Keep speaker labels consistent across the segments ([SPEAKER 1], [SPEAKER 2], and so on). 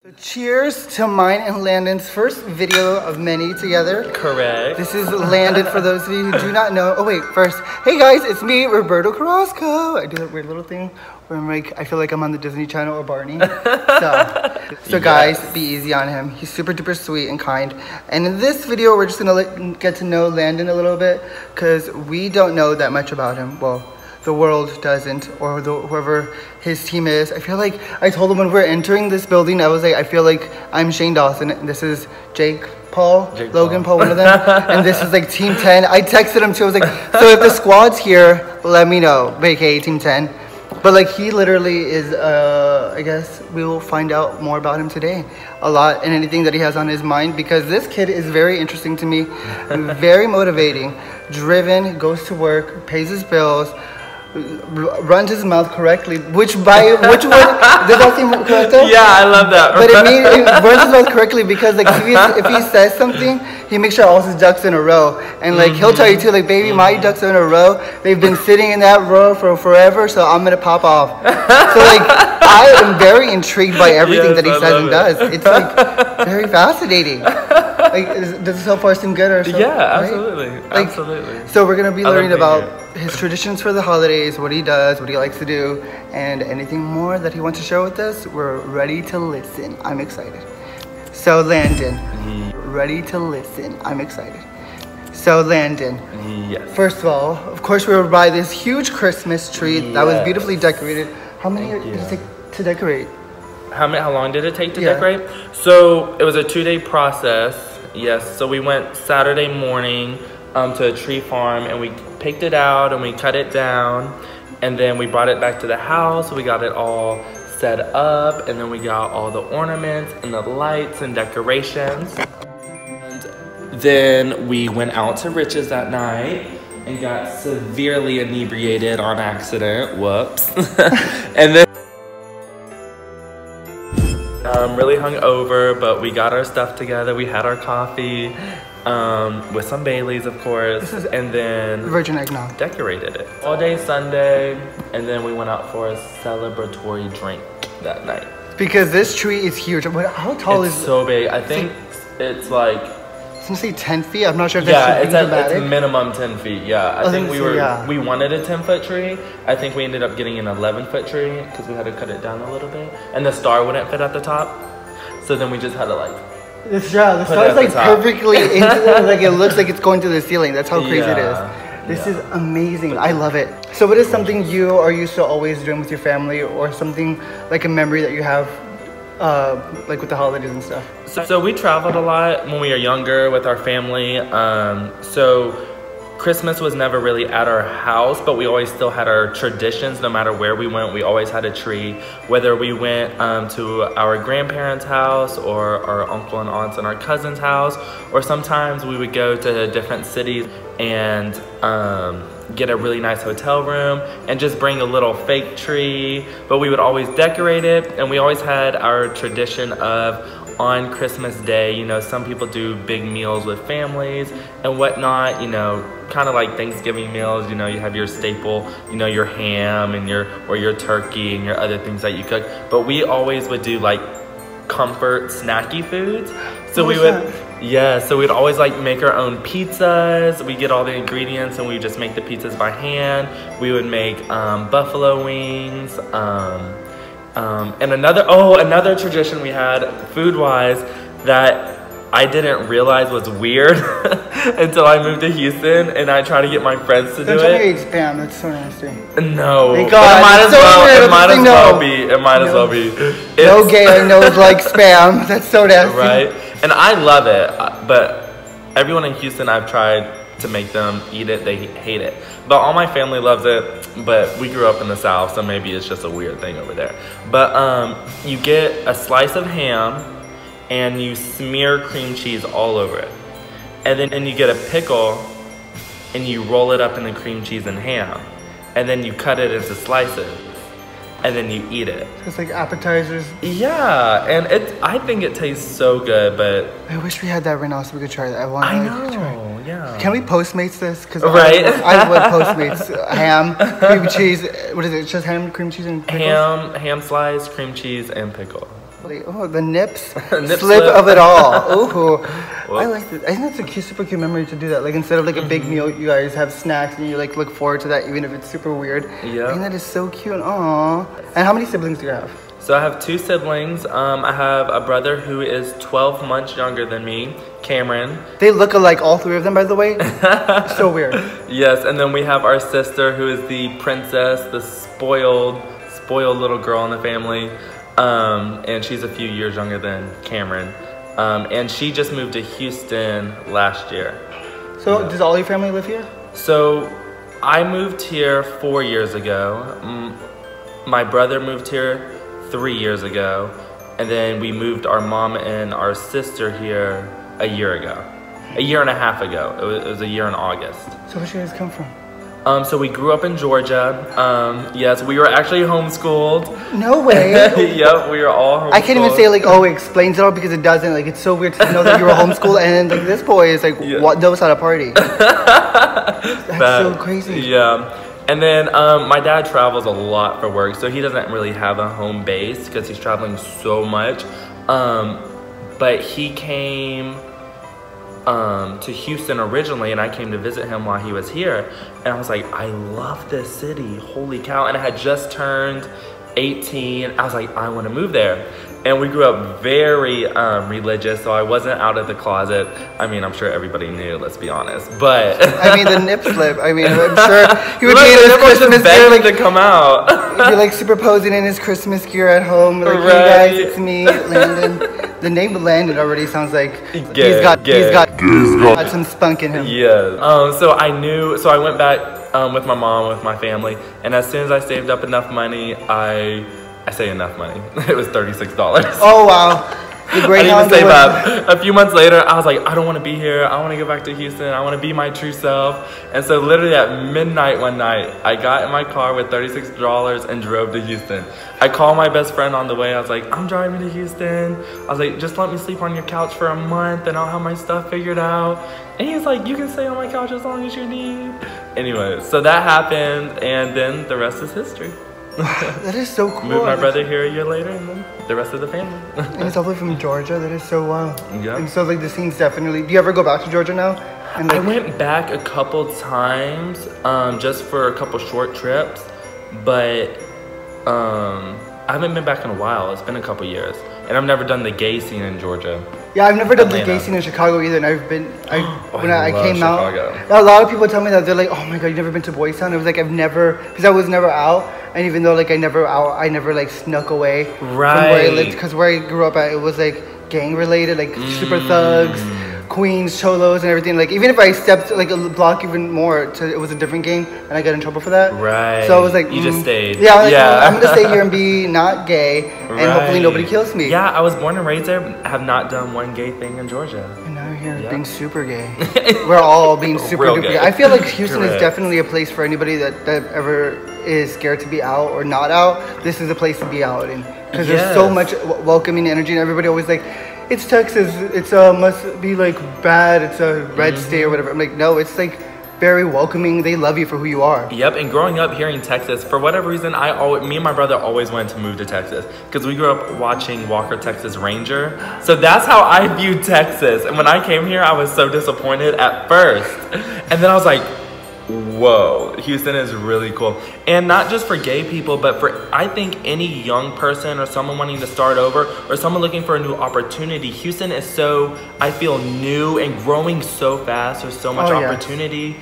[SPEAKER 1] So cheers to mine and Landon's first video of many together.
[SPEAKER 2] Correct.
[SPEAKER 1] This is Landon for those of you who do not know. Oh wait, first, hey guys, it's me, Roberto Carrasco. I do that weird little thing where I'm like, I feel like I'm on the Disney Channel or Barney. So guys, be easy on him. He's super duper sweet and kind. And in this video, we're just gonna get to know Landon a little bit because we don't know that much about him. Well, the world doesn't, or whoever his team is. I feel like I told him when we were entering this building, I was like, I feel like I'm Shane Dawson, and this is Logan Paul, one of them, and this is like Team 10. I texted him too, I was like, so if the squad's here, let me know, aka Team 10. But like he literally is, I guess we will find out more about him today. A lot and anything that he has on his mind, because this kid is very interesting to me, very motivating, driven, goes to work, pays his bills, runs his mouth correctly, which word does that seem correct?
[SPEAKER 2] Yeah, I love that.
[SPEAKER 1] But it runs his mouth correctly because like if he says something, he makes sure all his ducks in a row, and like he'll tell you too, like, baby, my ducks are in a row. They've been sitting in that row for forever, so I'm gonna pop off. So like I am very intrigued by everything that he says and does. It's like very fascinating. Like, does it so far seem good or something?
[SPEAKER 2] Yeah, absolutely,
[SPEAKER 1] right?
[SPEAKER 2] absolutely.
[SPEAKER 1] So we're gonna be learning about his traditions for the holidays, what he does, what he likes to do, and anything more that he wants to share with us. We're ready to listen. I'm excited. So Landon, ready to listen. I'm excited. So Landon,
[SPEAKER 2] yes.
[SPEAKER 1] First of all, of course, we were by this huge Christmas tree that was beautifully decorated. How many did it take to decorate?
[SPEAKER 2] How long did it take to decorate? So it was a 2-day process. Yes, so we went Saturday morning to a tree farm, and we picked it out and we cut it down, and then we brought it back to the house. We got it all set up, and then we got all the ornaments and the lights and decorations. And then we went out to Rich's that night and got severely inebriated on accident. Whoops. And then really hungover, but we got our stuff together. We had our coffee with some Baileys, of course, and then
[SPEAKER 1] virgin eggnog.
[SPEAKER 2] Decorated it all day Sunday, and then we went out for a celebratory drink that night.
[SPEAKER 1] Because this tree is huge. How tall is it?
[SPEAKER 2] It's so big. I think it's like,
[SPEAKER 1] I was gonna say 10 feet. I'm not sure if that's
[SPEAKER 2] it's minimum 10 feet. Yeah, I think we wanted a 10-foot tree. I think we ended up getting an 11-foot tree because we had to cut it down a little bit, and the star wouldn't fit at the top. So then we just had to like.
[SPEAKER 1] The star is like perfectly into like it looks like it's going to the ceiling. That's how crazy it is. This is amazing. I love it. So what is something you are used to always doing with your family, or something like a memory that you have like with the holidays and stuff?
[SPEAKER 2] So we traveled a lot when we were younger with our family. So Christmas was never really at our house, but we always still had our traditions. No matter where we went, we always had a tree. Whether we went to our grandparents' house, or our uncle and aunts and our cousin's house, or sometimes we would go to different cities and get a really nice hotel room and just bring a little fake tree. But we would always decorate it, and we always had our tradition of, on Christmas Day, you know, some people do big meals with families and whatnot, you know, kind of like Thanksgiving meals. You know, you have your staple, you know, your ham and your turkey and your other things that you cook. But we always would do like comfort snacky foods. So so we'd always like make our own pizzas. We get all the ingredients and we just make the pizzas by hand. We would make buffalo wings, and another tradition we had food-wise that I didn't realize was weird until I moved to Houston and I tried to get my friends to do it.
[SPEAKER 1] Don't eat spam, that's so nasty.
[SPEAKER 2] No,
[SPEAKER 1] but
[SPEAKER 2] it might as well be. It might as well be.
[SPEAKER 1] No gay knows like spam. That's so nasty.
[SPEAKER 2] Right, and I love it, but everyone in Houston I've tried to make them eat it, they hate it. But all my family loves it, but we grew up in the South, so maybe it's just a weird thing over there. But you get a slice of ham and you smear cream cheese all over it. And then you get a pickle and you roll it up in the cream cheese and ham. And then you cut it into slices. And then you eat it.
[SPEAKER 1] It's like appetizers.
[SPEAKER 2] Yeah, and I think it tastes so good, but
[SPEAKER 1] I wish we had that right now so we could try that.
[SPEAKER 2] I know, yeah.
[SPEAKER 1] Can we Postmates this? Because
[SPEAKER 2] right?
[SPEAKER 1] I would Postmates ham, cream cheese. What is it? Just ham, cream cheese, and pickles?
[SPEAKER 2] Ham slice, cream cheese, and pickle.
[SPEAKER 1] Oh, the nips
[SPEAKER 2] Nip
[SPEAKER 1] slip of it all. Ooh.
[SPEAKER 2] Whoops.
[SPEAKER 1] I like this. I think that's a cute, super cute memory to do that. Like instead of like a big meal, you guys have snacks and you like look forward to that even if it's super weird.
[SPEAKER 2] Yeah.
[SPEAKER 1] I think that is so cute. Aww. And how many siblings do you have?
[SPEAKER 2] So I have 2 siblings. I have a brother who is 12 months younger than me, Cameron.
[SPEAKER 1] They look alike, all 3 of them, by the way. So weird.
[SPEAKER 2] Yes, and then we have our sister who is the princess, the spoiled little girl in the family. And she's a few years younger than Cameron. And she just moved to Houston last year.
[SPEAKER 1] So does all your family live here?
[SPEAKER 2] So I moved here 4 years ago. My brother moved here 3 years ago. And then we moved our mom and our sister here a year ago. A year and a half ago. It was a year in August.
[SPEAKER 1] So where do you guys come from?
[SPEAKER 2] So we grew up in Georgia. Yes, we were actually homeschooled.
[SPEAKER 1] No way.
[SPEAKER 2] Yep, we were all homeschooled.
[SPEAKER 1] I can't even say like, oh, it explains it all because it doesn't. Like, it's so weird to know that you were homeschooled and like this boy is like, what knows how to party. That's so crazy.
[SPEAKER 2] Yeah. And then my dad travels a lot for work, so he doesn't really have a home base because he's traveling so much. But he came to Houston originally, and I came to visit him while he was here, and I was like, I love this city, holy cow. And I had just turned 18. I was like, I want to move there. And we grew up very religious, so I wasn't out of the closet. I mean, I'm sure everybody knew, let's be honest, but
[SPEAKER 1] I mean, the nip slip, I mean, I'm sure he would
[SPEAKER 2] look,
[SPEAKER 1] be in his Christmas gear, like,
[SPEAKER 2] to come out.
[SPEAKER 1] he'd be like superposing in his Christmas gear at home, like,
[SPEAKER 2] Right.
[SPEAKER 1] hey guys, it's me, Landon. The name Landon already sounds like he's got some spunk in him.
[SPEAKER 2] Yeah. So I went back with my mom, with my family, and as soon as I saved up enough money, I say enough money. It was $36.
[SPEAKER 1] Oh wow. The
[SPEAKER 2] I didn't even save up. A few months later, I was like, I don't want to be here. I want to go back to Houston. I want to be my true self. And so literally at midnight one night, I got in my car with $36 and drove to Houston. I called my best friend on the way. I was like, I'm driving to Houston. I was like, just let me sleep on your couch for a month and I'll have my stuff figured out. And he was like, you can stay on my couch as long as you need. Anyway, so that happened, and then the rest is history.
[SPEAKER 1] That is so cool.
[SPEAKER 2] Moved my brother here a year later, and then the rest of the family.
[SPEAKER 1] And it's all the way from Georgia. That is so wild.
[SPEAKER 2] Yeah.
[SPEAKER 1] And so like the scene's definitely. Do you ever go back to Georgia now? And like,
[SPEAKER 2] I went back a couple times, just for a couple short trips, but I haven't been back in a while. It's been a couple years, and I've never done the gay scene in Georgia.
[SPEAKER 1] Yeah, I've never done the gay scene in Chicago either, and I've been, when I came
[SPEAKER 2] Chicago.
[SPEAKER 1] out, a lot of people tell me that they're like, oh my god, you've never been to Boys Town? I was like, I've never, because I was never out, and even though like I never like snuck away from where I lived, because where I grew up at, it was like gang related, like super thugs, queens, cholos, and everything. Like even if I stepped like a block even more, it was a different gang, and I got in trouble for that.
[SPEAKER 2] Right.
[SPEAKER 1] So I was like,
[SPEAKER 2] you just stayed.
[SPEAKER 1] Yeah, like, I'm gonna stay here and be not gay, and hopefully nobody kills me.
[SPEAKER 2] Yeah, I was born and raised there, have not done one gay thing in Georgia.
[SPEAKER 1] And now you're here being super gay. We're all being super duper gay. I feel like Houston is definitely a place for anybody that ever is scared to be out or not out. This is a place to be out in, because there's so much welcoming energy, and everybody always like, it's Texas, it's must be like bad, it's a red state or whatever. I'm like, no, it's like very welcoming. They love you for who you are.
[SPEAKER 2] Yep. And growing up here in Texas, for whatever reason, me and my brother always wanted to move to Texas because we grew up watching Walker, Texas Ranger. So that's how I viewed Texas. And when I came here, I was so disappointed at first, and then I was like, whoa, Houston is really cool. And not just for gay people, but for, I think, any young person or someone wanting to start over or someone looking for a new opportunity. Houston is so, I feel, new and growing so fast. There's so much opportunity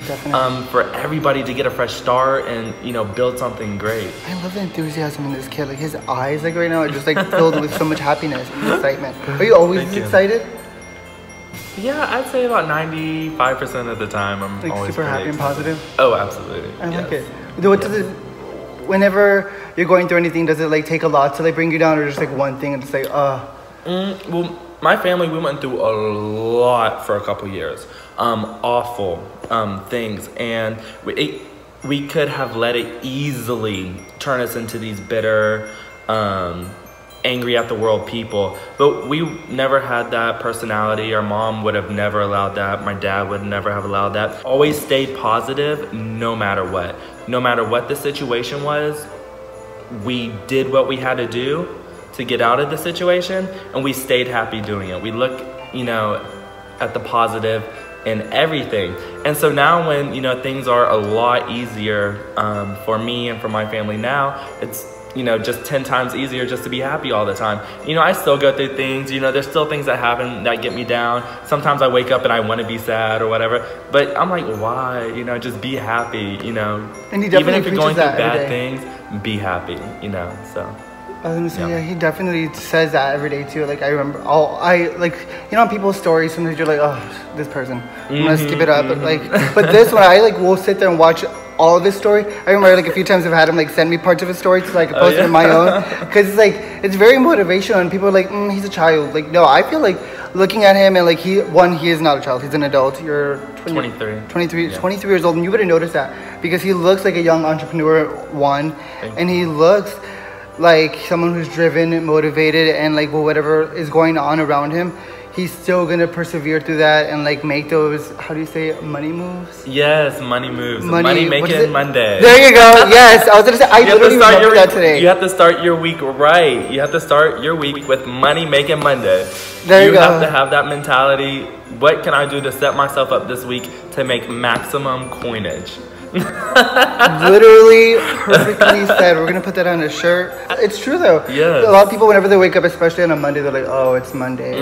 [SPEAKER 2] for everybody to get a fresh start and, you know, build something great.
[SPEAKER 1] I love the enthusiasm in this kid. Like his eyes, like right now, are just like filled with so much happiness and excitement. Are you always excited?
[SPEAKER 2] Yeah, I'd say about 95% of the time I'm
[SPEAKER 1] like
[SPEAKER 2] always
[SPEAKER 1] super happy and positive.
[SPEAKER 2] Oh, absolutely.
[SPEAKER 1] I like it. What does it? Whenever you're going through anything, does it like take a lot to like bring you down, or just like one thing and just like
[SPEAKER 2] well, my family, we went through a lot for a couple years. Awful things, and we could have let it easily turn us into these bitter, angry at the world people, but we never had that personality. Our mom would have never allowed that. My dad would never have allowed that. Always stayed positive no matter what. No matter what the situation was, we did what we had to do to get out of the situation, and we stayed happy doing it. We look, you know, at the positive in everything. And so now when, you know, things are a lot easier for me and for my family now, it's, you know, just 10 times easier just to be happy all the time. You know, I still go through things, you know, there's still things that happen that get me down. Sometimes I wake up and I want to be sad or whatever, but I'm like, why? You know, just be happy, you know.
[SPEAKER 1] And he
[SPEAKER 2] even if
[SPEAKER 1] definitely
[SPEAKER 2] you're going through
[SPEAKER 1] preaches that
[SPEAKER 2] bad
[SPEAKER 1] every day.
[SPEAKER 2] things, be happy, you know, so.
[SPEAKER 1] I was gonna say, yeah, he definitely says that every day too. Like I remember, like, you know, on people's stories, sometimes you're like, oh, this person, I'm gonna skip it up. But like, but this one, I like will sit there and watch all of his story. I remember like a few times I've had him like send me parts of his story to like post it on my own, because it's like it's very motivational, and people are like, he's a child. Like, no, I feel like looking at him and like he is not a child, he's an adult. You're 23 years old, and you wouldn't notice that because he looks like a young entrepreneur, and he looks like someone who's driven, motivated, and like whatever is going on around him, he's still gonna persevere through that and like make those, how do you say it, money moves?
[SPEAKER 2] Yes, money moves. Money making Monday.
[SPEAKER 1] There you go. Yes, I was gonna say, I literally remember that today.
[SPEAKER 2] You have to start your week right. You have to start your week with money making Monday.
[SPEAKER 1] There you go.
[SPEAKER 2] You have to have that mentality. What can I do to set myself up this week to make maximum coinage?
[SPEAKER 1] Literally perfectly said. We're gonna put that on a shirt. It's true though.
[SPEAKER 2] Yes.
[SPEAKER 1] A lot of people, whenever they wake up, especially on a Monday, they're like, oh, it's Monday.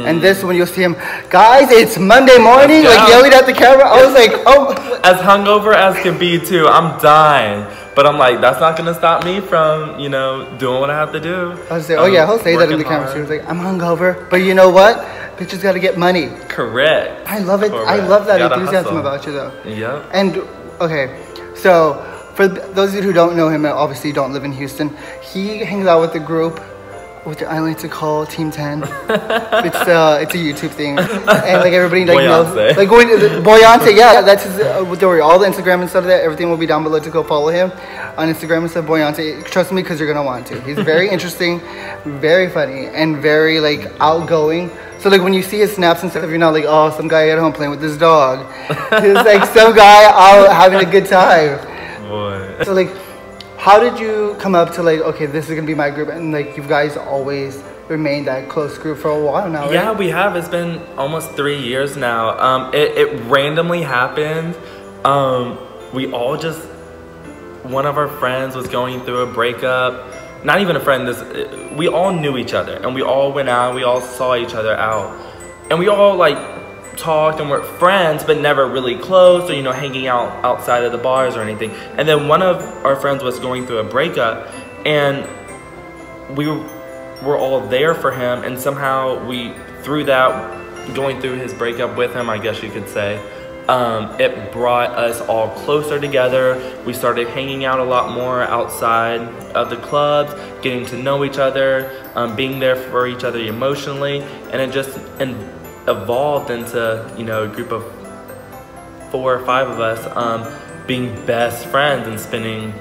[SPEAKER 1] And this, when you'll see him, guys, it's Monday morning, like yelling at the camera. I was like, oh.
[SPEAKER 2] As hungover as can be too, I'm dying. But I'm like, that's not gonna stop me from, you know, doing what I have to do.
[SPEAKER 1] I was like, oh yeah, he'll say that in the camera. He was like, I'm hungover, but you know what? Bitches gotta get money.
[SPEAKER 2] Correct.
[SPEAKER 1] I love it.
[SPEAKER 2] Correct.
[SPEAKER 1] I love that
[SPEAKER 2] Gotta
[SPEAKER 1] enthusiasm
[SPEAKER 2] hustle.
[SPEAKER 1] about you though.
[SPEAKER 2] Yep.
[SPEAKER 1] And okay, so for those of you who don't know him and obviously don't live in Houston, he hangs out with the group, which I like to call Team 10. It's a YouTube thing, and like everybody like knows, like going to Boyante. Yeah, that's his. Don't worry, all the Instagram and stuff like that, everything will be down below to go follow him on Instagram and stuff. Boyante, trust me, because you're gonna want to. He's very interesting, very funny, and very like outgoing. So like when you see his snaps and stuff, you're not like, oh, some guy at home playing with his dog. It's like some guy out having a good time.
[SPEAKER 2] Boy.
[SPEAKER 1] So like, how did you come up to like, okay, this is gonna be my group, and like you guys always remained that close group for a while now, right?
[SPEAKER 2] Yeah, we have. It's been almost 3 years now. It randomly happened. We all just, one of our friends was going through a breakup. Not even a friend, we all knew each other, and we all went out, we all saw each other out, and we all like talked and were friends, but never really close, or you know, hanging out outside of the bars or anything. And then one of our friends was going through a breakup, and we were all there for him, and somehow through that, going through his breakup with him, I guess you could say, it brought us all closer together. We started hanging out a lot more outside of the clubs, getting to know each other, being there for each other emotionally, and it just evolved into, you know, a group of 4 or 5 of us being best friends and spending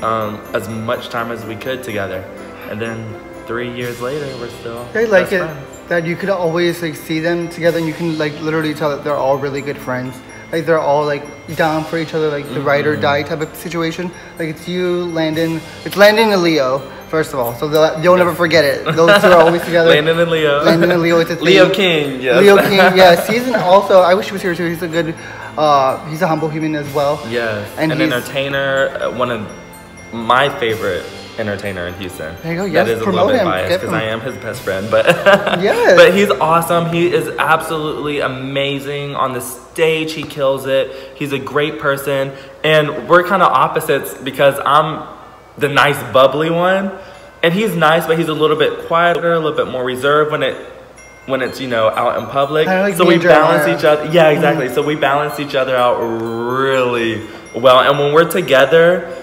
[SPEAKER 2] as much time as we could together. And then 3 years later, we're still
[SPEAKER 1] I like
[SPEAKER 2] best
[SPEAKER 1] it
[SPEAKER 2] friends.
[SPEAKER 1] that you could always like see them together, and you can like literally tell that they're all really good friends. Like they're all like down for each other, like the ride or die type of situation. Like it's you, Landon. It's Landon and Leo, first of all. So you'll never forget it. Those two are always together.
[SPEAKER 2] Landon and Leo.
[SPEAKER 1] Landon and Leo. It's a thing.
[SPEAKER 2] Leo King. Yes.
[SPEAKER 1] Leo King. Yes. He's also. I wish he was here too. He's a good. He's a humble human as well.
[SPEAKER 2] Yes.
[SPEAKER 1] And
[SPEAKER 2] an entertainer. One of my favorite entertainer in Houston.
[SPEAKER 1] There you go. Yes,
[SPEAKER 2] that is a little bit biased because I am his best friend, but
[SPEAKER 1] yes.
[SPEAKER 2] But he's awesome. He is absolutely amazing on the stage. He kills it. He's a great person, and we're kind of opposites because I'm the nice, bubbly one, and he's nice, but he's a little bit quieter, a little bit more reserved when it's you know, out in public.
[SPEAKER 1] Like
[SPEAKER 2] so we balance each other. Yeah, exactly. So we balance each other out really well, and when we're together,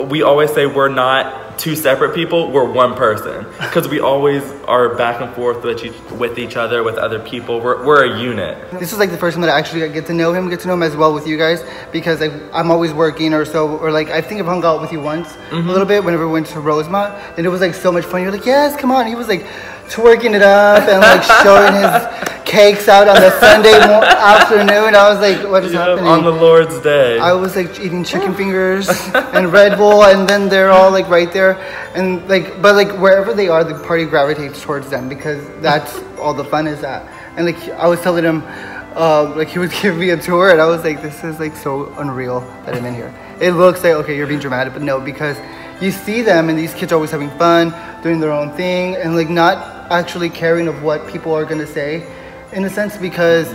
[SPEAKER 2] we always say we're not 2 separate people, we're one person, because we always are back and forth with each other, with other people. We're a unit.
[SPEAKER 1] This is like the first time that I actually get to know him as well with you guys, because like I'm always working or like I think I've hung out with you once a little bit whenever we went to Rosemont, and it was like so much fun. You're like, yes, come on. He was like twerking it up and like showing his cakes out on the Sunday afternoon. I was like, what is happening?
[SPEAKER 2] On the Lord's Day.
[SPEAKER 1] I was like eating chicken fingers and Red Bull, and then they're all like right there, and like, but like wherever they are, the party gravitates towards them because that's all the fun is at. And like I was telling him, like he would give me a tour, and I was like, this is like so unreal that I'm in here. It looks like, okay, you're being dramatic, but no, because you see them and these kids are always having fun, doing their own thing, and like not actually caring of what people are gonna say, in a sense, because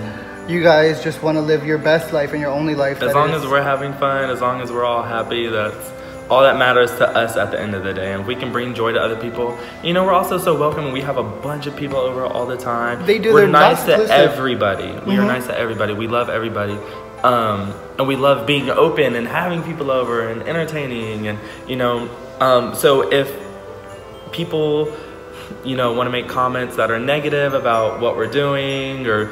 [SPEAKER 1] you guys just want to live your best life and your only life.
[SPEAKER 2] As long as we're having fun, as long as we're all happy, that's all that matters to us at the end of the day. And if we can bring joy to other people, you know, we're also so welcoming. We have a bunch of people over all the time.
[SPEAKER 1] They do.
[SPEAKER 2] We're nice to everybody. We are nice to everybody. We love everybody. And we love being open and having people over and entertaining, and you know, so if people, you know, want to make comments that are negative about what we're doing, or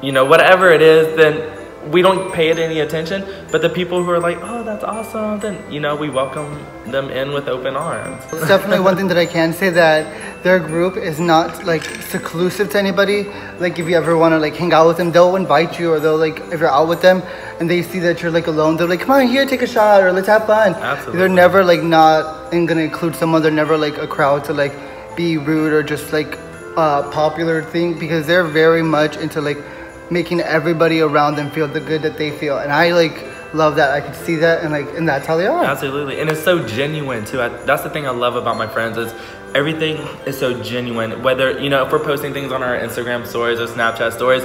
[SPEAKER 2] you know, whatever it is, then we don't pay it any attention. But the people who are like, oh, that's awesome, then you know, we welcome them in with open arms.
[SPEAKER 1] It's definitely one thing that I can say, that their group is not like seclusive to anybody. Like if you ever want to like hang out with them, they'll invite you, or they'll like, if you're out with them and they see that you're like alone, they're like, come on here, take a shot, or let's have fun.
[SPEAKER 2] Absolutely.
[SPEAKER 1] They're never like not gonna include someone. They're never like a crowd to like be rude or just like popular thing, because they're very much into like making everybody around them feel the good that they feel. And I like love that. I could see that, and that's how they are.
[SPEAKER 2] Absolutely. And it's so genuine too. That's the thing I love about my friends, is everything is so genuine. Whether, you know, if we're posting things on our Instagram stories or Snapchat stories,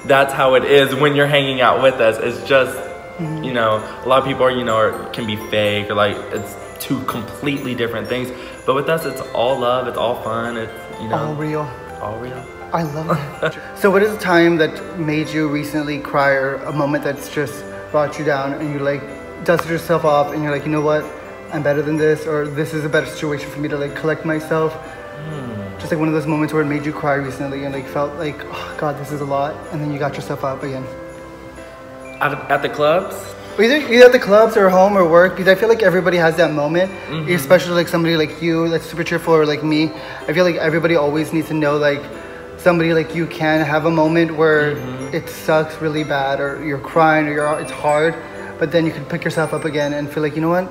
[SPEAKER 2] that's how it is when you're hanging out with us. It's just, you know, a lot of people are, you know, can be fake, or like it's two completely different things. But with us, it's all love, it's all fun, it's, you know,
[SPEAKER 1] all real.
[SPEAKER 2] All real.
[SPEAKER 1] I love that. So what is a time that made you recently cry, or a moment that's just brought you down and you like dusted yourself off and you're like, you know what, I'm better than this, or this is a better situation for me to like collect myself? Just like one of those moments where it made you cry recently and like felt like, oh God, this is a lot, and then you got yourself up again.
[SPEAKER 2] At the clubs?
[SPEAKER 1] Either at the clubs or home or work, because I feel like everybody has that moment, especially like somebody like you that's super cheerful, or like me. I feel like everybody always needs to know like somebody like you can have a moment where it sucks really bad, or you're crying, or it's hard, but then you can pick yourself up again and feel like, you know what,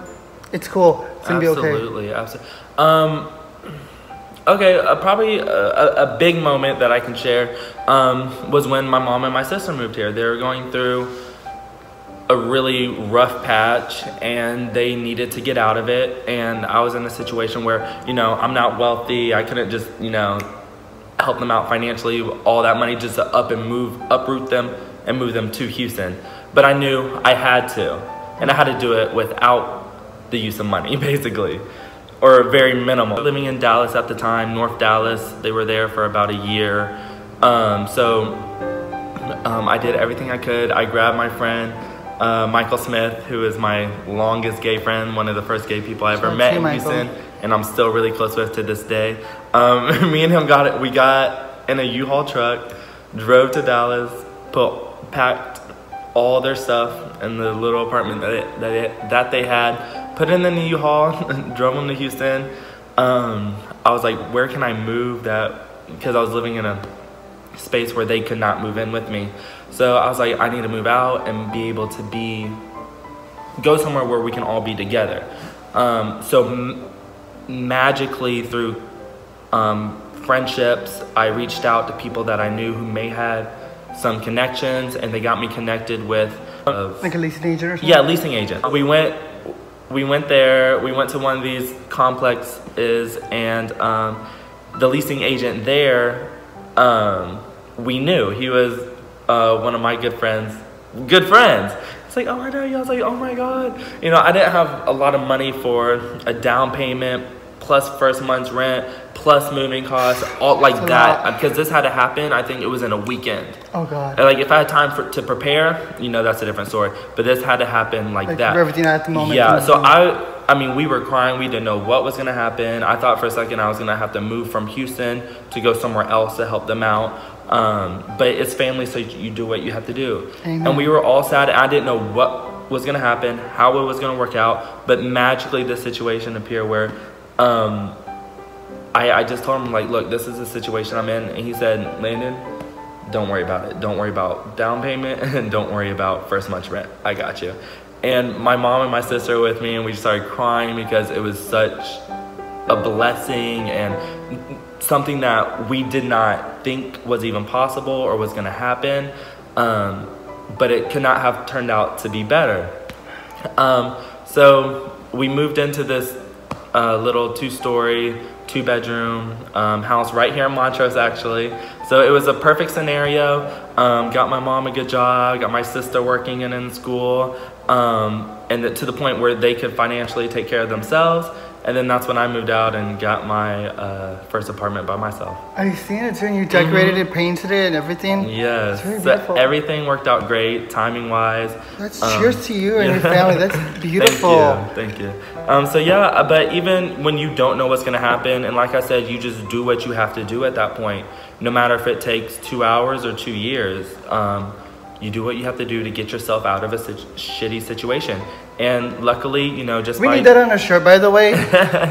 [SPEAKER 1] it's cool, it's gonna be okay.
[SPEAKER 2] Absolutely. Okay, probably a big moment that I can share was when my mom and my sister moved here. They were going through a really rough patch and they needed to get out of it, and I was in a situation where, you know, I'm not wealthy. I couldn't just, you know, help them out financially, all that money just to uproot them and move them to Houston. But I knew I had to, and I had to do it without the use of money, basically, or very minimal. Living in Dallas at the time, North Dallas, they were there for about a year. So I did everything I could. I grabbed my friend, Michael Smith, who is my longest gay friend, one of the first gay people I ever met in Houston, and I'm still really close with to this day. Me and him we got in a U-Haul truck, drove to Dallas, packed all their stuff in the little apartment that they had, put it in the U-Haul, drove them to Houston. I was like, where can I move that, because I was living in a space where they could not move in with me. So I was like, I need to move out and be able to go somewhere where we can all be together. So magically through friendships, I reached out to people that I knew who may have some connections, and they got me connected with
[SPEAKER 1] like a leasing agent or something?
[SPEAKER 2] Yeah, leasing agent. We went there, we went to one of these complexes, and the leasing agent there, we knew. He was one of my good friends. It's like, oh, I know you. I was like, oh my God. You know, I didn't have a lot of money for a down payment, plus first month's rent, plus moving costs, all like that. Because this had to happen, I think it was in a weekend.
[SPEAKER 1] Oh God.
[SPEAKER 2] And like if I had time to prepare, you know, that's a different story. But this had to happen like that.
[SPEAKER 1] Everything at the moment.
[SPEAKER 2] Yeah, so I mean, we were crying. We didn't know what was going to happen. I thought for a second I was going to have to move from Houston to go somewhere else to help them out. But it's family, so you do what you have to do. Amen. And we were all sad. I didn't know what was going to happen, how it was going to work out. But magically, this situation appeared where I just told him, like, look, this is the situation I'm in. And he said, Landon, don't worry about it. Don't worry about down payment and don't worry about first month's rent. I got you. And my mom and my sister were with me, and we just started crying because it was such a blessing and something that we did not think was even possible or was going to happen. But it could not have turned out to be better. So we moved into this little 2-story, 2-bedroom house right here in Montrose, actually. So it was a perfect scenario. Got my mom a good job, got my sister working in school, and to the point where they could financially take care of themselves. And then that's when I moved out and got my first apartment by myself.
[SPEAKER 1] I've seen it too, and you decorated it, painted it, and everything.
[SPEAKER 2] Yes,
[SPEAKER 1] it's really
[SPEAKER 2] so
[SPEAKER 1] beautiful.
[SPEAKER 2] Everything worked out great, timing-wise.
[SPEAKER 1] That's cheers to you and your family. That's beautiful.
[SPEAKER 2] Thank you. So yeah, but even when you don't know what's gonna happen, and like I said, you just do what you have to do at that point. No matter if it takes 2 hours or 2 years, you do what you have to do to get yourself out of a shitty situation. And luckily, you know, just
[SPEAKER 1] we need that on a shirt, by the way.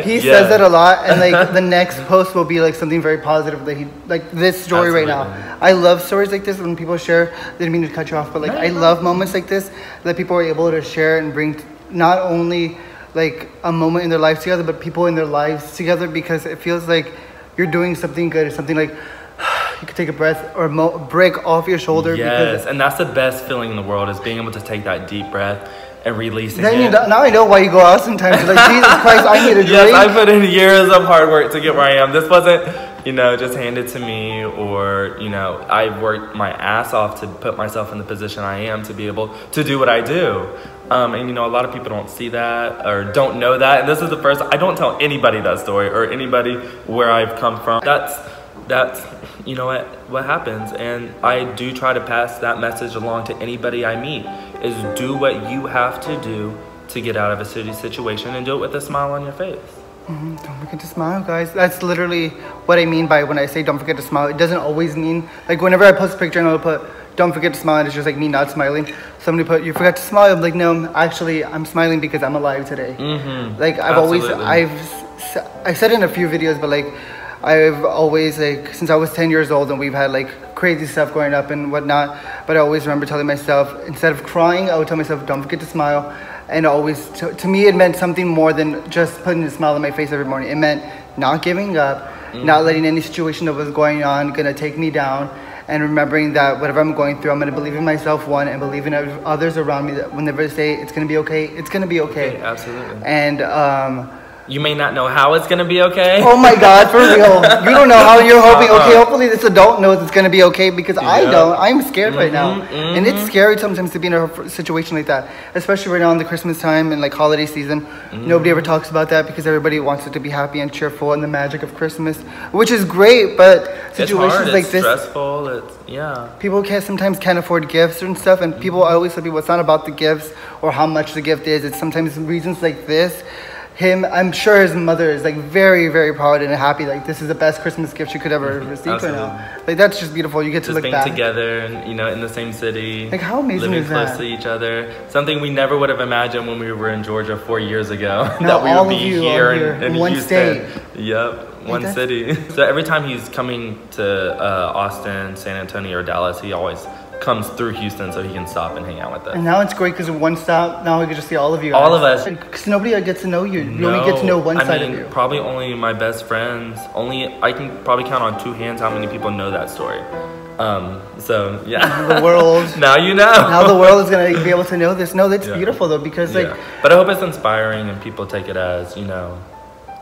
[SPEAKER 1] He says that a lot, and like the next post will be like something very positive. Like this story right now. I love stories like this when people share. I didn't mean to cut you off, but like I love moments like this that people are able to share and bring not only like a moment in their lives together, but people in their lives together, because it feels like you're doing something good. It's something like you could take a breath or break off your shoulder.
[SPEAKER 2] Yes, and that's the best feeling in the world, is being able to take that deep breath and releasing
[SPEAKER 1] then
[SPEAKER 2] it.
[SPEAKER 1] Now I know why you go out sometimes. You're like, Jesus Christ, I need a drink.
[SPEAKER 2] Yes, I put in years of hard work to get where I am. This wasn't, you know, just handed to me, or, you know, I worked my ass off to put myself in the position I am to be able to do what I do. And, you know, a lot of people don't see that or don't know that. And this is the first, I don't tell anybody that story or anybody where I've come from. That's you know what happens. And I do try to pass that message along to anybody I meet, is do what you have to do to get out of a shitty situation, and do it with a smile on your face.
[SPEAKER 1] Don't forget to smile, guys. That's literally what I mean by when I say don't forget to smile. It doesn't always mean, like whenever I post a picture and I'll put don't forget to smile, and it's just like me not smiling. Somebody put you forgot to smile. I'm like, no, actually I'm smiling because I'm alive today. Like I said in a few videos, but like I've always, like, since I was 10 years old, and we've had like crazy stuff growing up and whatnot, but I always remember telling myself, instead of crying, I would tell myself, don't forget to smile. And always, to me, it meant something more than just putting a smile on my face every morning. It meant not giving up, not letting any situation that was going on gonna take me down, and remembering that whatever I'm going through, I'm gonna believe in myself, one, and believe in others around me, that whenever they say it's gonna be okay, it's gonna be okay.
[SPEAKER 2] Absolutely.
[SPEAKER 1] And
[SPEAKER 2] you may not know how it's gonna be okay.
[SPEAKER 1] Oh my God, for real. You don't know how you're hoping. Okay, hopefully this adult knows it's gonna be okay, because I don't. I'm scared right now. And it's scary sometimes to be in a situation like that, especially right now in the Christmas time and like holiday season. Nobody ever talks about that because everybody wants it to be happy and cheerful and the magic of Christmas, which is great, but situations like this,
[SPEAKER 2] it's stressful.
[SPEAKER 1] People sometimes can't afford gifts and stuff, and people, I always tell people, it's not about the gifts or how much the gift is. It's sometimes reasons like this. I'm sure his mother is like very, very proud and happy. Like, this is the best Christmas gift she could ever receive right now. Like, that's just beautiful. You get to look back.
[SPEAKER 2] Just being together and, you know, in the same city.
[SPEAKER 1] Like, how amazing is that?
[SPEAKER 2] Living close to each other. Something we never would have imagined when we were in Georgia 4 years ago. That we would be here in one state. Yep, one city. So every time he's coming to Austin, San Antonio, or Dallas, he always comes through Houston so he can stop and hang out with us. And
[SPEAKER 1] now it's great because one stop, now we can just see all of you.
[SPEAKER 2] All of us.
[SPEAKER 1] Because nobody gets to know you. You only get to know one side of you.
[SPEAKER 2] Probably only my best friends. I can probably count on 2 hands how many people know that story. So yeah.
[SPEAKER 1] The world.
[SPEAKER 2] Now you know.
[SPEAKER 1] Now the world is gonna be able to know this. No, that's beautiful though, because like.
[SPEAKER 2] But I hope it's inspiring and people take it as, you know,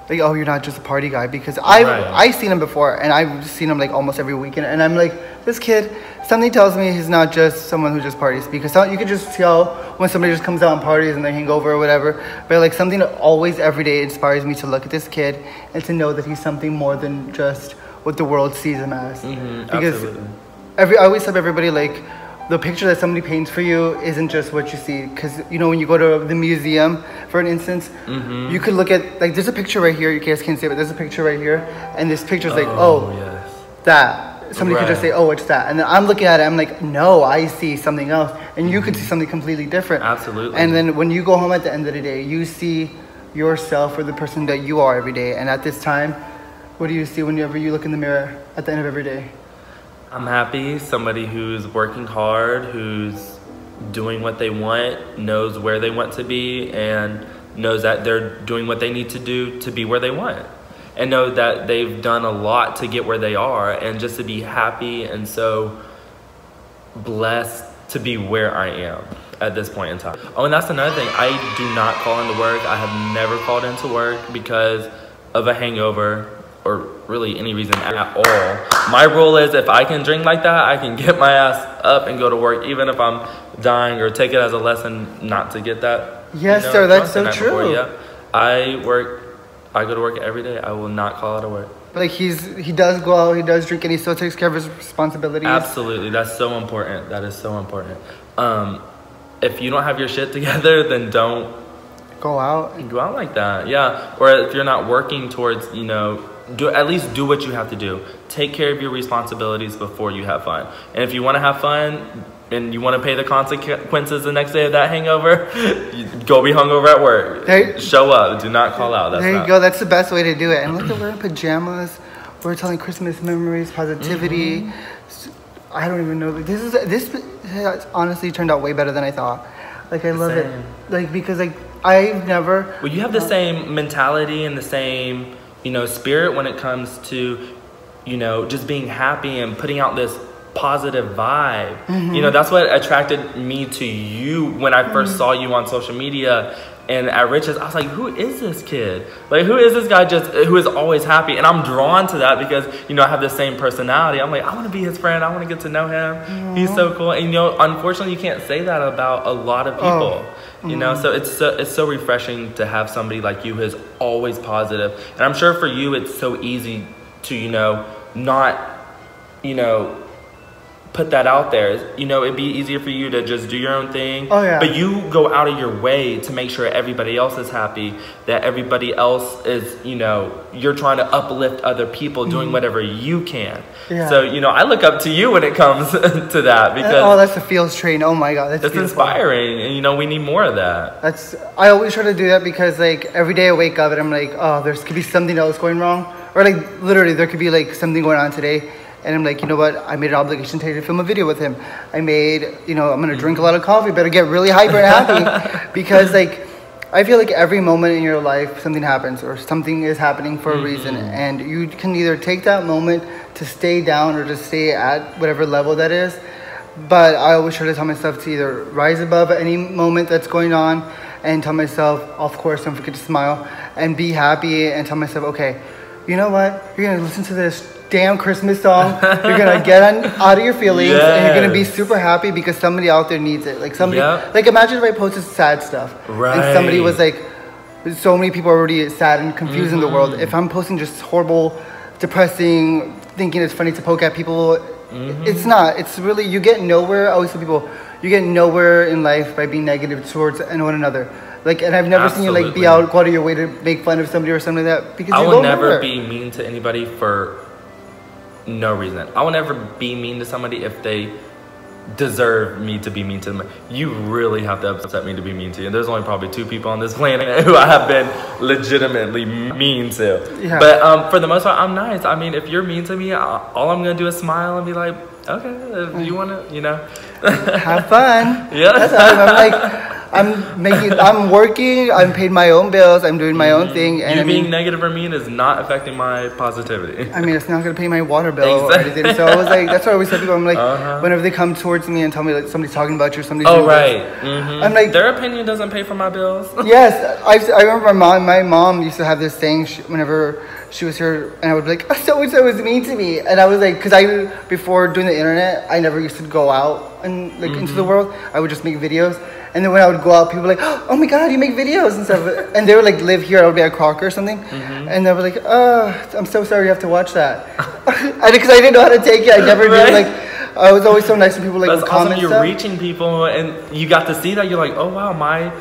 [SPEAKER 1] like, oh, you're not just a party guy, because I've seen him before, and I've seen him like almost every weekend, and I'm like, this kid, something tells me he's not just someone who just parties, because you can just tell when somebody just comes out and parties and they hang over or whatever, but like something that always every day inspires me to look at this kid and to know that he's something more than just what the world sees him as. Because I always tell everybody, like, the picture that somebody paints for you isn't just what you see. Because, you know, when you go to the museum, for an instance, you could look at, like, there's a picture right here. You guys can't see it, but there's a picture right here. And this picture's like, that. Somebody could just say, oh, it's that. And then I'm looking at it, I'm like, no, I see something else. And you could see something completely different.
[SPEAKER 2] Absolutely.
[SPEAKER 1] And then when you go home at the end of the day, you see yourself or the person that you are every day. And at this time, what do you see whenever you look in the mirror at the end of every day?
[SPEAKER 2] I'm happy. Somebody who's working hard, who's doing what they want, knows where they want to be, and knows that they're doing what they need to do to be where they want. And know that they've done a lot to get where they are, and just to be happy and so blessed to be where I am at this point in time. Oh, and that's another thing. I do not call into work. I have never called into work because of a hangover or really any reason at all. My rule is if I can drink like that, I can get my ass up and go to work, even if I'm dying, or take it as a lesson not to get that.
[SPEAKER 1] Yes, sir, that's so true.
[SPEAKER 2] Yeah, I go to work every day. I will not call out of work.
[SPEAKER 1] Like he does go out, he does drink, and he still takes care of his responsibilities.
[SPEAKER 2] Absolutely, that's so important. That is so important. If you don't have your shit together, then don't
[SPEAKER 1] go out
[SPEAKER 2] like that. Yeah, or if you're not working towards, at least do what you have to do. Take care of your responsibilities before you have fun. And if you want to have fun and you want to pay the consequences the next day of that hangover, you go be hungover at work. Show up. Do not call out.
[SPEAKER 1] There you go. That's the best way to do it. And look, we're in pajamas. We're telling Christmas memories, positivity. I don't even know. This has honestly turned out way better than I thought. Like, I love it. Like, because like I've never. Well, you
[SPEAKER 2] have the same mentality and the same, spirit when it comes to, just being happy and putting out this positive vibe. That's what attracted me to you when I first saw you on social media and at Rich's. I was like, who is this kid? Like, who is this guy who is always happy? And I'm drawn to that because, I have the same personality. I'm like, I want to be his friend. I want to get to know him. He's so cool. And, unfortunately, you can't say that about a lot of people. So it's so refreshing to have somebody like you who's always positive. And I'm sure for you, it's so easy to, not, put that out there. It'd be easier for you to just do your own thing.
[SPEAKER 1] Oh, yeah.
[SPEAKER 2] But you go out of your way to make sure everybody else is happy, that everybody else is, you're trying to uplift other people doing whatever you can. Yeah. So, I look up to you when it comes to that because...
[SPEAKER 1] that's the feels train. Oh my God, that's beautiful.
[SPEAKER 2] Inspiring. And, we need more of that.
[SPEAKER 1] I always try to do that because like every day I wake up and I'm like, oh, there could be something else going wrong. Or like literally there could be like something going on today. And I'm like, you know what? I made an obligation today to film a video with him. I made, I'm going to drink a lot of coffee, better get really hyper and happy. Because, like, I feel like every moment in your life, something happens or something is happening for a reason. And you can either take that moment to stay down or to stay at whatever level that is. But I always try to tell myself to either rise above any moment that's going on and tell myself, of course, don't forget to smile and be happy and tell myself, okay, you know what? You're going to listen to this damn Christmas song. You're gonna get out of your feelings and you're gonna be super happy because somebody out there needs it. Like somebody, like imagine if I posted sad stuff and somebody was like, so many people are already sad and confused in the world. If I'm posting just horrible, depressing, thinking it's funny to poke at people, it's not. It's really, you get nowhere. I always tell people, you get nowhere in life by being negative towards one another. Like, and I've never seen you like go out of your way to make fun of somebody or something like that because
[SPEAKER 2] I will never be mean to anybody for no reason. I will never be mean to somebody if they deserve me to be mean to them. You really have to upset me to be mean to you. There's only probably 2 people on this planet who I have been legitimately mean to. Yeah. But for the most part, I'm nice. I mean, if you're mean to me, all I'm gonna do is smile and be like, okay, if you wanna,
[SPEAKER 1] have fun.
[SPEAKER 2] Yeah.
[SPEAKER 1] That's how I'm like. I'm working, I'm paid my own bills, I'm doing my own thing. And
[SPEAKER 2] you being negative or mean is not affecting my positivity.
[SPEAKER 1] I mean, it's not going to pay my water bill or anything. So I was like, that's what I always tell people. I'm like, whenever they come towards me and tell me like somebody's talking about you or somebody's doing this, I'm like,
[SPEAKER 2] their opinion doesn't pay for my bills.
[SPEAKER 1] Yes, I remember my mom used to have this saying whenever she was here, and I would be like, so-and-so was mean to me. And I was like, because before doing the internet, I never used to go out and like into the world. I would just make videos. And then when I would go out, people were like, oh my God, you make videos and stuff. And they would like live here. I would be at Crocker or something. And they were like, oh, I'm so sorry you have to watch that. Because I didn't know how to take it. I never knew. Like, I was always so nice to people like
[SPEAKER 2] That's
[SPEAKER 1] with comments.
[SPEAKER 2] Awesome. You're reaching people and you got to see that. You're like, oh wow, my,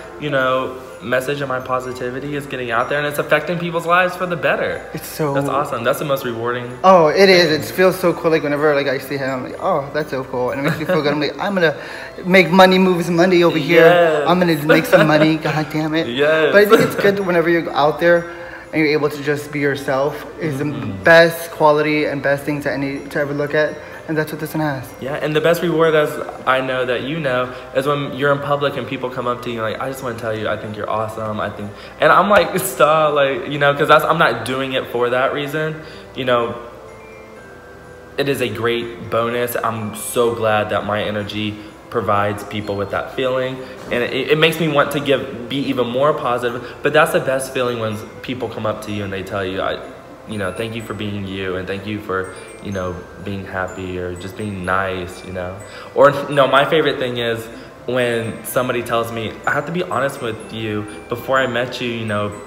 [SPEAKER 2] message and my positivity is getting out there and it's affecting people's lives for the better. That's awesome. That's the most rewarding.
[SPEAKER 1] Oh, it is. It feels so cool. Like whenever like I see him, I'm like, oh, that's so cool, and it makes me feel good. I'm like, I'm gonna make money moves Monday over here. I'm gonna make some money. God damn it.
[SPEAKER 2] Yes.
[SPEAKER 1] But I think it's good whenever you're out there and you're able to just be yourself. Is the best quality and best thing to ever look at. And that's what this one has.
[SPEAKER 2] Yeah, and the best reward, as I know that you know, is when you're in public and people come up to you like, I just want to tell you, I think you're awesome. And I'm like, stop, like, you know, because I'm not doing it for that reason. You know, it is a great bonus. I'm so glad that my energy provides people with that feeling, and it makes me want to be even more positive. But that's the best feeling, when people come up to you and they tell you, you know, thank you for being you, and thank you for, you know, being happy or just being nice, you know. Or no, my favorite thing is when somebody tells me, I have to be honest with you, before I met you, you know,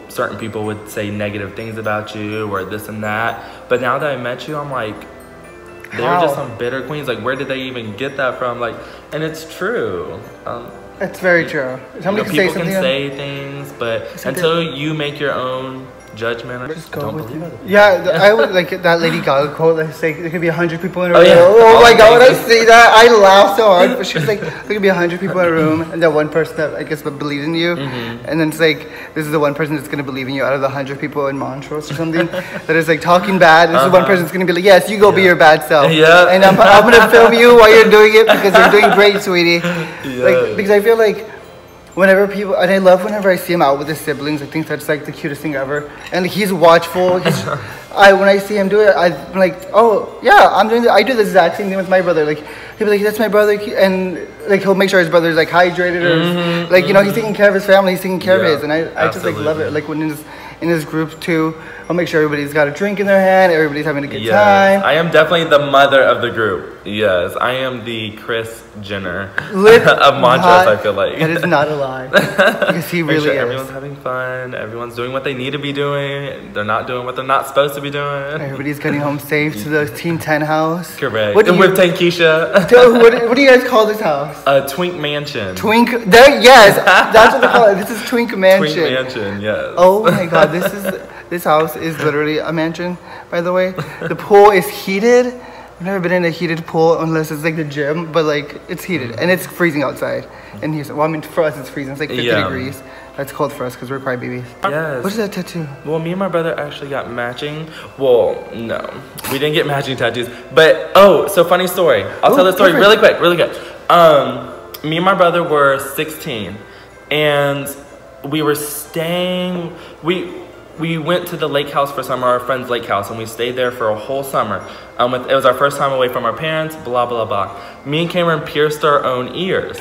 [SPEAKER 2] certain people would say negative things about you or this and that, but now that I met you, I'm like, they were just some bitter queens. Like, where did they even get that from? Like, and it's true.
[SPEAKER 1] It's very true. Somebody
[SPEAKER 2] people can say things, but until you make your own judgment,
[SPEAKER 1] just go
[SPEAKER 2] don't
[SPEAKER 1] with
[SPEAKER 2] believe
[SPEAKER 1] it.
[SPEAKER 2] it.
[SPEAKER 1] Yeah, I would like that Lady Gaga quote that say there could be 100 people in a room.
[SPEAKER 2] Yeah.
[SPEAKER 1] Oh my God, when I see that, I laugh so hard. But she was like, there could be 100 people in a room, and that one person that I guess believes in you, and then it's like, this is the one person that's gonna believe in you out of the 100 people in Montrose or something that is like talking bad. This is one person that's gonna be like, yes, you go be your bad self.
[SPEAKER 2] Yeah.
[SPEAKER 1] And I'm gonna film you while you're doing it because you're doing great, sweetie.
[SPEAKER 2] Yeah.
[SPEAKER 1] Like, because I feel like, whenever people, and I love whenever I see him out with his siblings, I think that's like the cutest thing ever. And he's watchful. When I see him do it, I'm like, oh yeah, I do the exact same thing with my brother. Like, he'll be like, that's my brother, and like he'll make sure his brother's like hydrated or like, you know, he's taking care of his family, he's taking care of his, and I just like love it. Like when in his group too, I'll make sure everybody's got a drink in their hand, everybody's having a good time.
[SPEAKER 2] I am definitely the mother of the group. Yes, I am the Kris Jenner of Montrose, I feel like.
[SPEAKER 1] That is not a lie. Because he really is.
[SPEAKER 2] Everyone's having fun, everyone's doing what they need to be doing, they're not doing what they're not supposed to be doing.
[SPEAKER 1] Everybody's getting home safe to the Team 10 house.
[SPEAKER 2] Correct. And with Tankisha.
[SPEAKER 1] What do you guys call this house?
[SPEAKER 2] Twink Mansion.
[SPEAKER 1] Yes, that's what they call it. This is Twink Mansion.
[SPEAKER 2] Twink Mansion, yes.
[SPEAKER 1] Oh my God, this house is literally a mansion, by the way. The pool is heated. I've never been in a heated pool unless it's like the gym, but like it's heated and it's freezing outside. And well, I mean, for us it's freezing. It's like 50 degrees. That's cold for us because we're crybabies.
[SPEAKER 2] Yes.
[SPEAKER 1] What is that tattoo?
[SPEAKER 2] Well, me and my brother actually got matching. Well, no, we didn't get matching tattoos. But so funny story. I'll tell the story really quick. Me and my brother were 16, and we were staying. We went to the lake house for summer, our friend's lake house, and we stayed there for a whole summer. It was our first time away from our parents, blah, blah, blah. Me and Cameron pierced our own ears.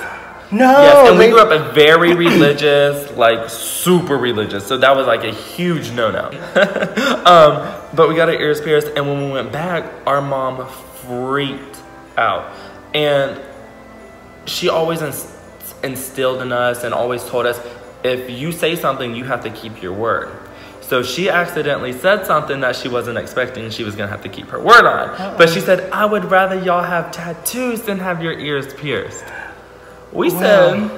[SPEAKER 1] No!
[SPEAKER 2] Yes, and we grew up a very religious, like super religious, so that was like a huge no-no. But we got our ears pierced, and when we went back, our mom freaked out. And she always instilled in us and always told us, if you say something, you have to keep your word. So she accidentally said something that she wasn't expecting she was gonna have to keep her word on. But she said, I would rather y'all have tattoos than have your ears pierced. We said,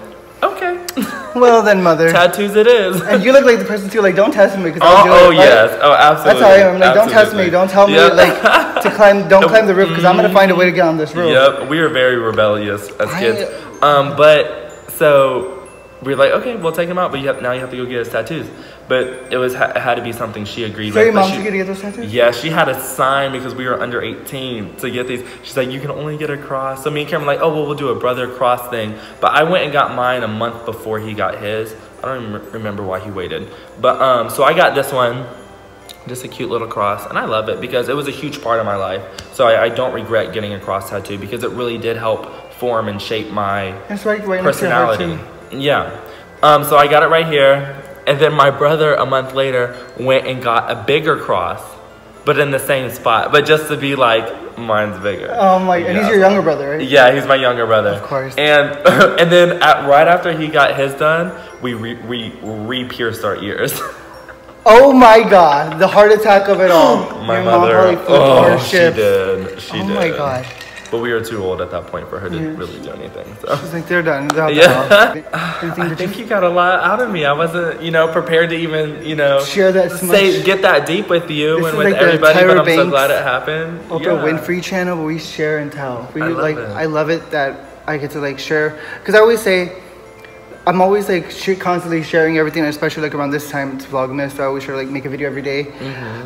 [SPEAKER 2] okay.
[SPEAKER 1] Well then, mother.
[SPEAKER 2] Tattoos it is.
[SPEAKER 1] And you look like the person too, like, don't test me because I'll do it.
[SPEAKER 2] Oh yes, oh absolutely.
[SPEAKER 1] That's how I am. Like, don't test me. Don't tell me like to climb. Don't climb the roof because I'm gonna find a way to get on this roof.
[SPEAKER 2] Yep, we were very rebellious as kids. But so we were like, okay, we'll take him out, but now you have to go get his tattoos. But it had to be something she agreed with.
[SPEAKER 1] So your mom should get those tattoos?
[SPEAKER 2] Yeah, she had a sign because we were under 18 to get these. She's like, you can only get a cross. So me and Cameron were like, oh, well, we'll do a brother cross thing. But I went and got mine a month before he got his. I don't even remember why he waited. But so I got this one, just a cute little cross. And I love it because it was a huge part of my life. So I don't regret getting a cross tattoo because it really did help form and shape my personality. Yeah. So I got it right here. And then my brother, a month later, went and got a bigger cross, but in the same spot, but just to be like, mine's bigger.
[SPEAKER 1] Oh my, and he's your younger brother, right?
[SPEAKER 2] Yeah, he's my younger brother.
[SPEAKER 1] Of course.
[SPEAKER 2] And then right after he got his done, we re-pierced our ears.
[SPEAKER 1] Oh my God, the heart attack of it all.
[SPEAKER 2] My mother, she did. She did.
[SPEAKER 1] Oh my God.
[SPEAKER 2] But we were too old at that point for her to really do anything. So.
[SPEAKER 1] She's like, they're done.
[SPEAKER 2] I think you got a lot out of me. I wasn't, prepared to even,
[SPEAKER 1] share that
[SPEAKER 2] get that deep with you and with everybody. But I'm so glad it happened.
[SPEAKER 1] Oprah Winfrey channel, but we share and tell.
[SPEAKER 2] I love it
[SPEAKER 1] that I get to like share because I always say, I'm always like constantly sharing everything, especially like around this time, it's Vlogmas, so I always try to like make a video every day.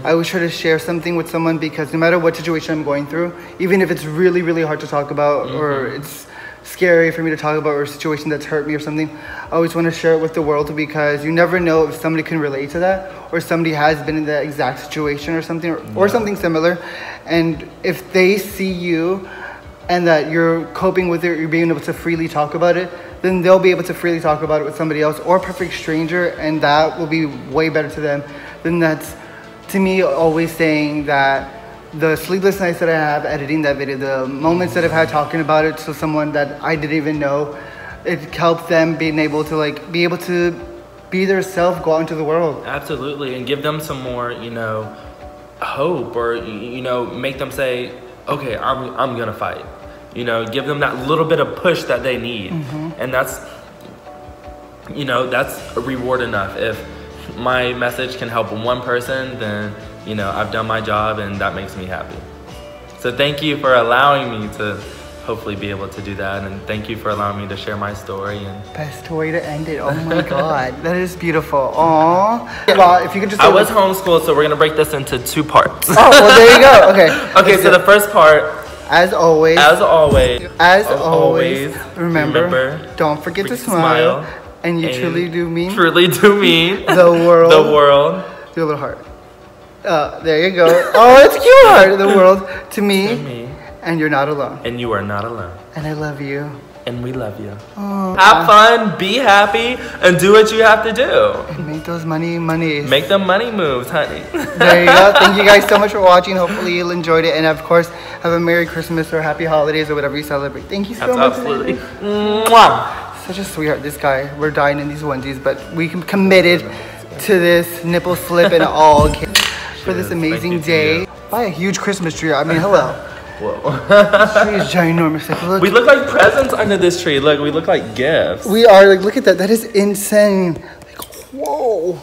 [SPEAKER 1] I always try to share something with someone, because no matter what situation I'm going through, even if it's really, really hard to talk about, or it's scary for me to talk about, or a situation that's hurt me or something, I always want to share it with the world, because you never know if somebody can relate to that, or somebody has been in that exact situation or something, or something similar. And if they see you and that you're coping with it, or you're being able to freely talk about it, then they'll be able to freely talk about it with somebody else, or a perfect stranger, and that will be way better to them. Then that's, to me, always saying that the sleepless nights that I have editing that video, the moments that I've had talking about it to someone that I didn't even know, it helped them being able to like be able to be their self, go out into the world.
[SPEAKER 2] Absolutely, and give them some more, you know, hope, or you know, make them say, okay, I'm gonna fight. You know, give them that little bit of push that they need, and that's, you know, that's a reward enough. If my message can help one person, then you know, I've done my job, and that makes me happy. So thank you for allowing me to hopefully be able to do that, and thank you for allowing me to share my story. And
[SPEAKER 1] best way to end it. Oh my God, that is beautiful. Aww. Well, if you could just.
[SPEAKER 2] I was homeschooled, so we're gonna break this into 2 parts.
[SPEAKER 1] Oh, well, there you go. Okay.
[SPEAKER 2] Okay, so the first part.
[SPEAKER 1] As always. Remember, don't forget to smile. And you truly do mean.
[SPEAKER 2] Truly do mean.
[SPEAKER 1] The world.
[SPEAKER 2] The world.
[SPEAKER 1] Do a little heart. There you go. Oh, it's cute heart. The world to me. And you're not alone.
[SPEAKER 2] And you are not alone.
[SPEAKER 1] And I love you.
[SPEAKER 2] And we love you. Have fun, be happy, and do what you have to do.
[SPEAKER 1] And make those monies.
[SPEAKER 2] Make them money moves, honey.
[SPEAKER 1] There you go. Thank you guys so much for watching. Hopefully you'll enjoyed it. And of course, have a Merry Christmas or Happy Holidays or whatever you celebrate. Thank you so much.
[SPEAKER 2] Absolutely. Mwah.
[SPEAKER 1] Such a sweetheart, this guy. We're dying in these onesies, but we committed to this nipple slip and all for this amazing day. Buy a huge Christmas tree. I mean, hello.
[SPEAKER 2] Whoa.
[SPEAKER 1] This tree is ginormous. Like, look.
[SPEAKER 2] We look like presents under this tree. Look, we look like gifts.
[SPEAKER 1] We are. Like, look at that. That is insane. Like, whoa.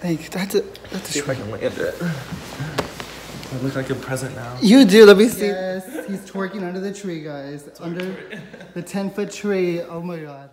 [SPEAKER 1] Like, that's a
[SPEAKER 2] see if I can land it. I look like a present now.
[SPEAKER 1] You do. Let me see. Yes, he's twerking under the tree, guys. Under the 10-foot tree. Oh my God.